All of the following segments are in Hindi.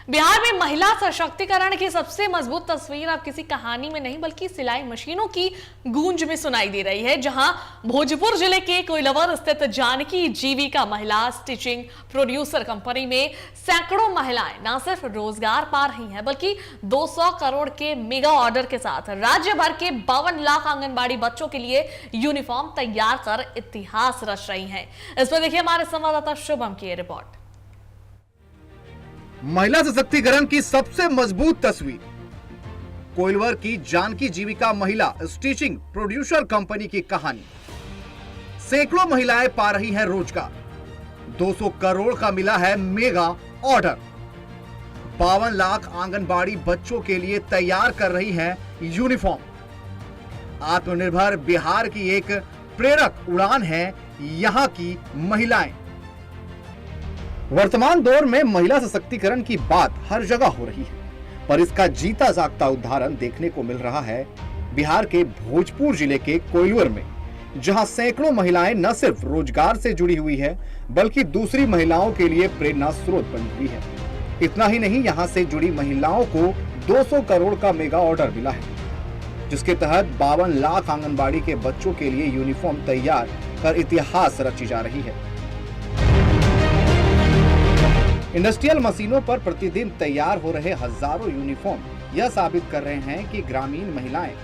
बिहार में महिला सशक्तिकरण की सबसे मजबूत तस्वीर अब किसी कहानी में नहीं बल्कि सिलाई मशीनों की गूंज में सुनाई दे रही है, जहां भोजपुर जिले के कोइलवर स्थित जानकी जीविका महिला स्टिचिंग प्रोड्यूसर कंपनी में सैकड़ों महिलाएं न सिर्फ रोजगार पा रही हैं बल्कि 200 करोड़ के मेगा ऑर्डर के साथ राज्य भर के 52 लाख आंगनबाड़ी बच्चों के लिए यूनिफॉर्म तैयार कर इतिहास रच रही हैं। इस पर देखिए हमारे संवाददाता शुभम की रिपोर्ट। महिला सशक्तिकरण की सबसे मजबूत तस्वीर कोइलवर की जानकी जीविका महिला स्टिचिंग प्रोड्यूसर कंपनी की कहानी। सैकड़ों महिलाएं पा रही हैं रोजगार, 200 करोड़ का मिला है मेगा ऑर्डर, 52 लाख आंगनबाड़ी बच्चों के लिए तैयार कर रही हैं यूनिफॉर्म। आत्मनिर्भर बिहार की एक प्रेरक उड़ान है यहां की महिलाएं। वर्तमान दौर में महिला सशक्तिकरण की बात हर जगह हो रही है, पर इसका जीता जागता उदाहरण देखने को मिल रहा है बिहार के भोजपुर जिले के कोइलवर में, जहां सैकड़ों महिलाएं न सिर्फ रोजगार से जुड़ी हुई है बल्कि दूसरी महिलाओं के लिए प्रेरणा स्रोत बनी हुई है। इतना ही नहीं, यहां से जुड़ी महिलाओं को 200 करोड़ का मेगा ऑर्डर मिला है, जिसके तहत 52 लाख आंगनबाड़ी के बच्चों के लिए यूनिफॉर्म तैयार कर इतिहास रची जा रही है। इंडस्ट्रियल मशीनों पर प्रतिदिन तैयार हो रहे हजारों यूनिफॉर्म यह साबित कर रहे हैं कि ग्रामीण महिलाएं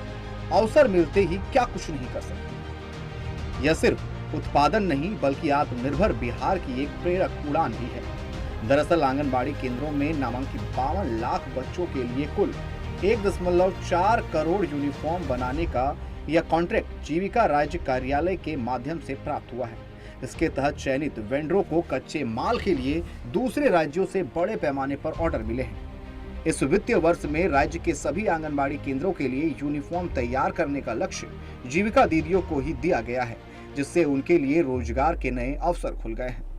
अवसर मिलते ही क्या कुछ नहीं कर सकती। यह सिर्फ उत्पादन नहीं बल्कि आत्मनिर्भर बिहार की एक प्रेरक उड़ान भी है। दरअसल आंगनबाड़ी केंद्रों में नामांकित 52 लाख बच्चों के लिए कुल 1.4 करोड़ यूनिफॉर्म बनाने का यह कॉन्ट्रैक्ट जीविका राज्य कार्यालय के माध्यम से प्राप्त हुआ है। इसके तहत चयनित वेंडरों को कच्चे माल के लिए दूसरे राज्यों से बड़े पैमाने पर ऑर्डर मिले हैं। इस वित्तीय वर्ष में राज्य के सभी आंगनबाड़ी केंद्रों के लिए यूनिफॉर्म तैयार करने का लक्ष्य जीविका दीदियों को ही दिया गया है, जिससे उनके लिए रोजगार के नए अवसर खुल गए हैं।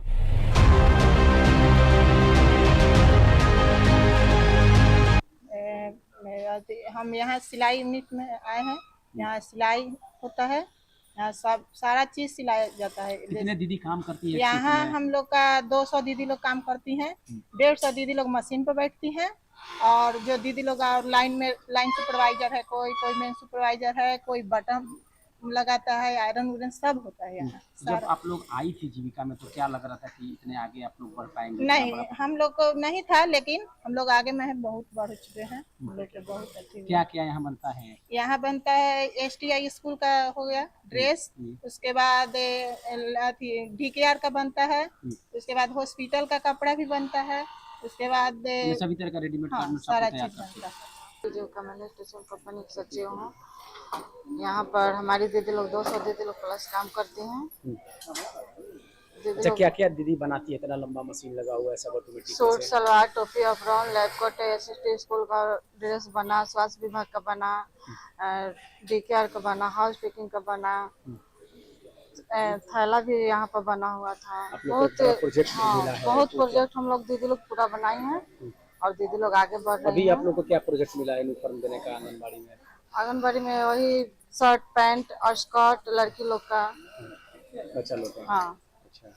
हम यहाँ सिलाई यूनिट में आए हैं। यहाँ सिलाई होता है, यहाँ सब सारा चीज सिलाया जाता है। कितने दीदी काम करती है? यहाँ हम लोग का 200 दीदी लोग काम करती हैं, 150 दीदी लोग मशीन पर बैठती हैं, और जो दीदी लोग लाइन सुपरवाइजर है, कोई मेन सुपरवाइजर है, कोई बटन लगाता है, आयरन उरन सब होता है यहाँ। जब आप लोग आई थी जीविका में तो क्या लग रहा था कि इतने आगे आप लोग बढ़ पाएंगे? नहीं, हम लोग को नहीं था, लेकिन हम लोग आगे में बहुत बढ़ चुके हैं। बहुत अच्छी। क्या क्या यहाँ बनता है? यहाँ बनता है STI स्कूल का हो गया ड्रेस, उसके बाद DKR का बनता है, उसके बाद हॉस्पिटल का कपड़ा भी बनता है, उसके बाद सभी तरह का रेडीमेड सारा चीज बनता है। जो कमल स्टेशन कंपनी की सचिव हूँ, यहाँ पर हमारी दीदी लोग 200 दीदी लोग प्लस काम करती हैं। अच्छा, क्या क्या दीदी बनाती है? इतना लंबा मशीन लगा हुआ है, सब ऑटोमेटिक। सूट सलवार, टोपी, apron, lab coat, SST school का ड्रेस बना, स्वास्थ्य विभाग का बना, DKR का बना, हाउस पिकिंग का बना, थैला भी यहाँ पर बना हुआ था। बहुत प्रोजेक्ट हम लोग दीदी लोग पूरा बनाए हैं और दीदी लोग आगे बढ़ रहे हैं। अभी आप लोग को क्या प्रोजेक्ट मिला है यूनिफॉर्म देने का आंगनबाड़ी में? आंगनबाड़ी में वही शर्ट पैंट और स्कर्ट लड़की लोग का, बच्चा लोग का। हाँ। अच्छा,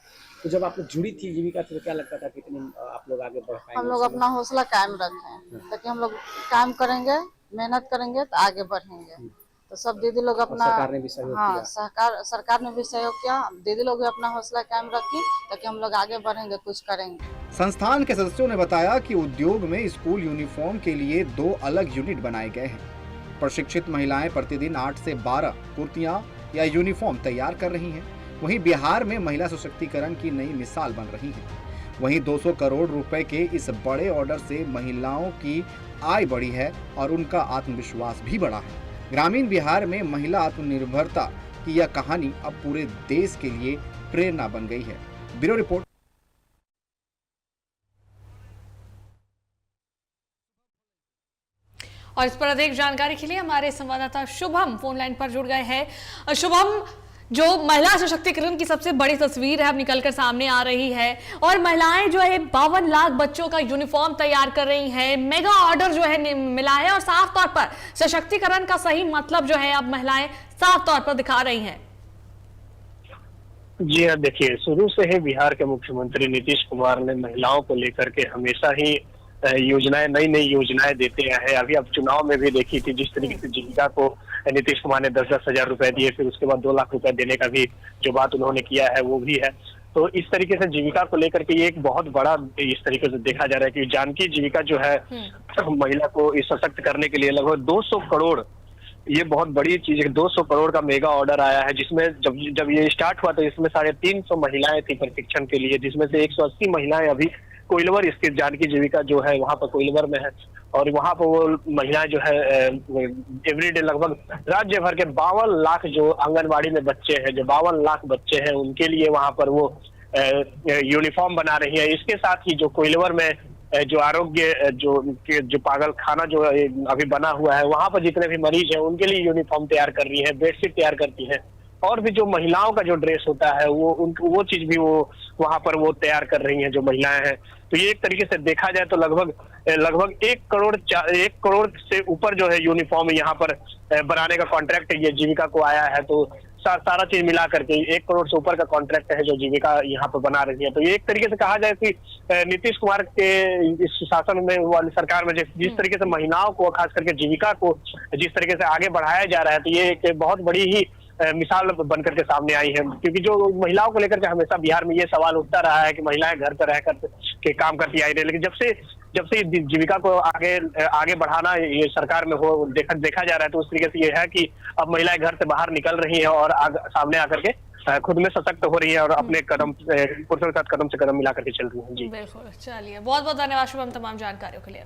तो जब आप लोग जुड़ी थी जीविका तो क्या लगता था कितनी आप लोग आगे बढ़ पाएंगे? हम लोग अपना हौसला कायम रखें, ताकि हम लोग काम करेंगे, मेहनत करेंगे तो आगे बढ़ेंगे। तो सब दीदी लोग अपना, सरकार ने भी सहयोग किया। सरकार ने भी सहयोग किया। दीदी लोग भी अपना हौसला कायम रखी ताकि हम लोग आगे बढ़ेंगे, कुछ करेंगे। संस्थान के सदस्यों ने बताया कि उद्योग में स्कूल यूनिफॉर्म के लिए 2 अलग यूनिट बनाए गए हैं। प्रशिक्षित महिलाएं प्रतिदिन 8 से 12 कुर्तियां या यूनिफॉर्म तैयार कर रही हैं। वहीं बिहार में महिला सशक्तिकरण की नई मिसाल बन रही है। वहीं 200 करोड़ रुपए के इस बड़े ऑर्डर से महिलाओं की आय बढ़ी है और उनका आत्मविश्वास भी बढ़ा है। ग्रामीण बिहार में महिला आत्मनिर्भरता की यह कहानी अब पूरे देश के लिए प्रेरणा बन गई है। Bureau report. और इस पर अधिक जानकारी के लिए हमारे संवाददाता शुभम फोन लाइन पर जुड़ गए हैं। शुभम, जो महिला सशक्तिकरण की सबसे बड़ी तस्वीर है अब निकलकर सामने आ रही है और महिलाएं जो है 52 लाख बच्चों का यूनिफॉर्म तैयार कर रही हैं, मेगा ऑर्डर जो है मिला है और साफ तौर पर सशक्तिकरण का सही मतलब जो है अब महिलाएं साफ तौर पर दिखा रही हैं। जी हाँ, देखिए शुरू से ही बिहार के मुख्यमंत्री नीतीश कुमार ने महिलाओं को लेकर के हमेशा ही योजनाएं, नई नई योजनाएं देते हैं। अभी अब चुनाव में भी देखी थी जिस तरीके से जीविका को नीतीश कुमार ने 10-10 हजार रुपए दिए, फिर उसके बाद 2 लाख रुपए देने का भी जो बात उन्होंने किया है वो भी है। तो इस तरीके से जीविका को लेकर के ये एक बहुत बड़ा इस तरीके से देखा जा रहा है कि जानकी जीविका जो है महिला को इस सशक्त करने के लिए लगभग 200 करोड़, ये बहुत बड़ी चीज है। 200 करोड़ का मेगा ऑर्डर आया है, जिसमें जब ये स्टार्ट हुआ तो इसमें 350 महिलाएं थी प्रशिक्षण के लिए, जिसमें से 180 महिलाएं अभी कोइलवर स्थित जानकी जीविका जो है वहां पर कोइलवर में है। और वहां पर वो महिलाएं जो है एवरीडे लगभग राज्य भर के 52 लाख जो आंगनबाड़ी में बच्चे हैं, जो 52 लाख बच्चे हैं, उनके लिए वहां पर वो यूनिफॉर्म बना रही है। इसके साथ ही जो कोइलवर में जो आरोग्य जो पागल खाना जो अभी बना हुआ है, वहां पर जितने भी मरीज हैं उनके लिए यूनिफॉर्म तैयार कर रही है, बेडशीट तैयार करती है, और भी जो महिलाओं का जो ड्रेस होता है वो चीज भी वो वहां पर वो तैयार कर रही हैं जो महिलाएं हैं। तो ये एक तरीके से देखा जाए तो लगभग 1 करोड़ से ऊपर जो है यूनिफॉर्म यहाँ पर बनाने का कॉन्ट्रैक्ट ये जीविका को आया है। तो सारा चीज मिला करके 1 करोड़ से ऊपर का कॉन्ट्रैक्ट है जो जीविका यहाँ पर बना रही है। तो ये एक तरीके से कहा जाए कि नीतीश कुमार के इस शासन में वाली सरकार में जिस तरीके से महिलाओं को, खास करके जीविका को जिस तरीके से आगे बढ़ाया जा रहा है, तो ये एक बहुत बड़ी ही मिसाल बनकर के सामने आई है। क्योंकि जो महिलाओं को लेकर के हमेशा बिहार में ये सवाल उठता रहा है कि महिलाएं घर पर रह कर के काम करती आई रही, लेकिन जब से जीविका को आगे बढ़ाना ये सरकार में देखा जा रहा है, तो उस तरीके से ये है कि अब महिलाएं घर से बाहर निकल रही हैं और सामने आकर के खुद में सशक्त हो रही है और अपने पुरुषों के साथ कदम से कदम मिला करके चल रही है। जी बिल्कुल, चलिए बहुत बहुत धन्यवाद शुभम तमाम जानकारियों के लिए।